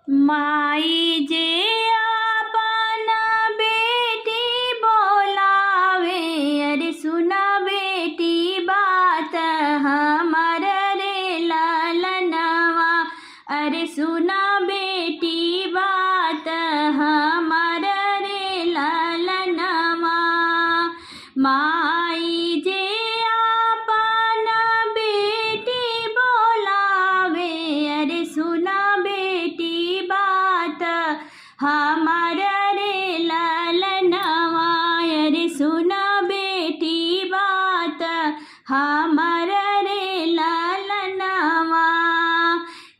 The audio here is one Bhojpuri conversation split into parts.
माई जे आपन बेटी बोलावे, अरे सुना बेटी बात हमार रे लालनवा। अरे सुना बेटी बात हमार रे लालनवा। माई जे आपन बेटी बोलावे, अरे सुना बेटी बात हमार रे लालनवा। अरे सुना बेटी बात हमार रे लालनवा।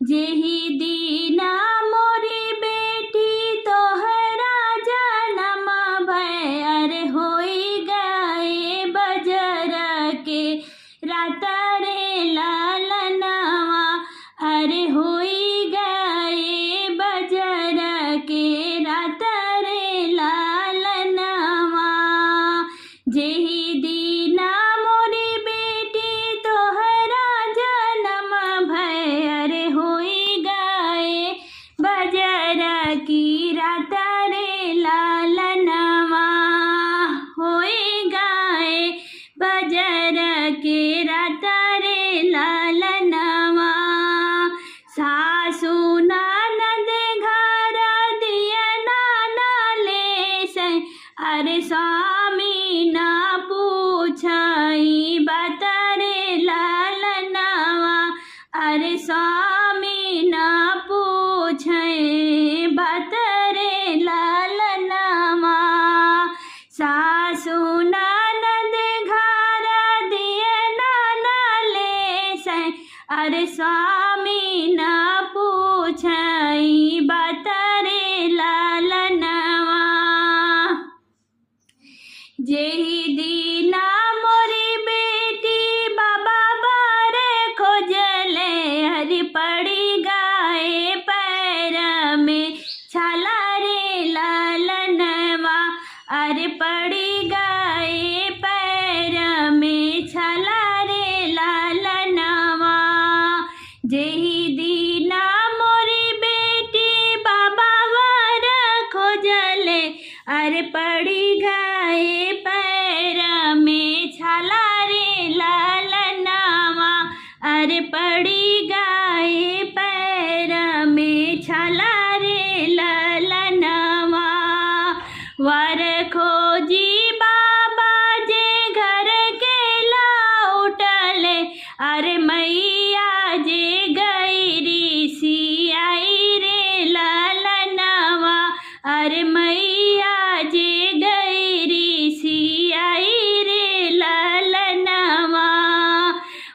जेहि दीना मोरी बेटी तोहरा जनम भय, अरे होई गए बजर के रात रे लालनवा। अरे होई गए बजर के रात रे लालनवा। जेहि दीना मोरी बेटी तोहरा जनम भय, अरे होई गए बजर की रात रे लालनवा। होई गए बजर के रात रे लालनवा। सासु ननद घर दिया नाना ले, अरे स्वामी ना पूछई बात रे लालनवा। अरे स्वामी ना पूछई बात रे लालनवा। सासु ननद घर दिए नाना ले, अरे स्वामी ना पूछई बात रे लालनवा। जेहि दीना मोरी बेटी बाबा बारे खोजले, हरि पड़ी गए पैर में छाला रे लालनवा। अरे पड़ी गए पैर में छाला रे लालनवा। जेहि दीना मोरी बेटी बाबा वर खोजले, अरे पड़ी गए पैर में छाला रे लालनवा। अरे पड़ी गए पैर में छाला रे लालनवा। वर खोजी बाबा जे घर के लौटले, अरे मैया जे गईरी सियाई रे लालनवा। अरे मैया जे गईरी सियाई रे लालनवा।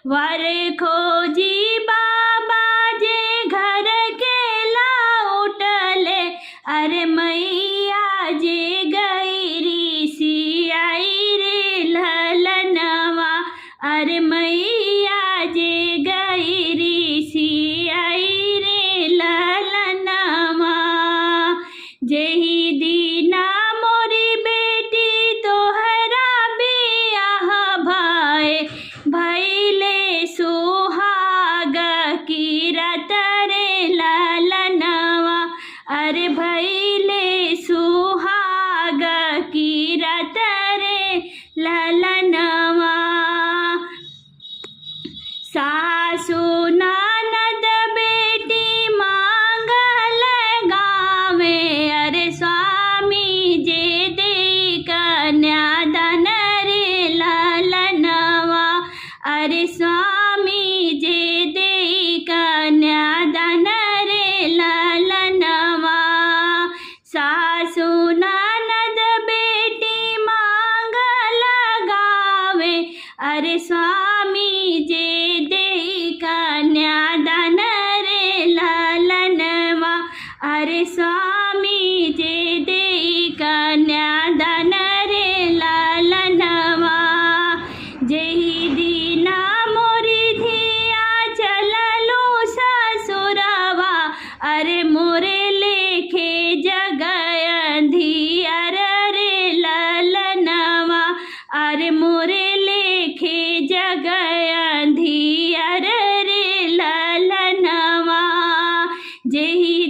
वर खोजी बाबा जे घर के लौटले, अरे मैया जे गईरी सियाई रे लालनवा। अरे मैया जे गईरी सियाई रे लालनवा। जेहि दीना मोरी बेटी तोहरा बियाह भय, भइले सुहाग की रात रे लालनवा। अरे भइले सुहाग की रात रे लालनवा। सासु ननद बेटी मांगल गावे, अरे स्वामी जे दे कन्यादान रे लालनवा। अरे स्वामी जे दे कन्यादान रे लालनवा। सासु ननद बेटी मांगल गावे, अरे स्वामी जे दे कन्यादान रे लालनवा। अरे स्वामी जे दे कन्यादान रे लालनवा। जेहि दीना मोरी धिया चललो ससुरवा, अरे मोरे लेखे जगय अंधियर रे लालनवा। अरे मोरे लेखे जगय अंधियर रे लालनवा। जेहि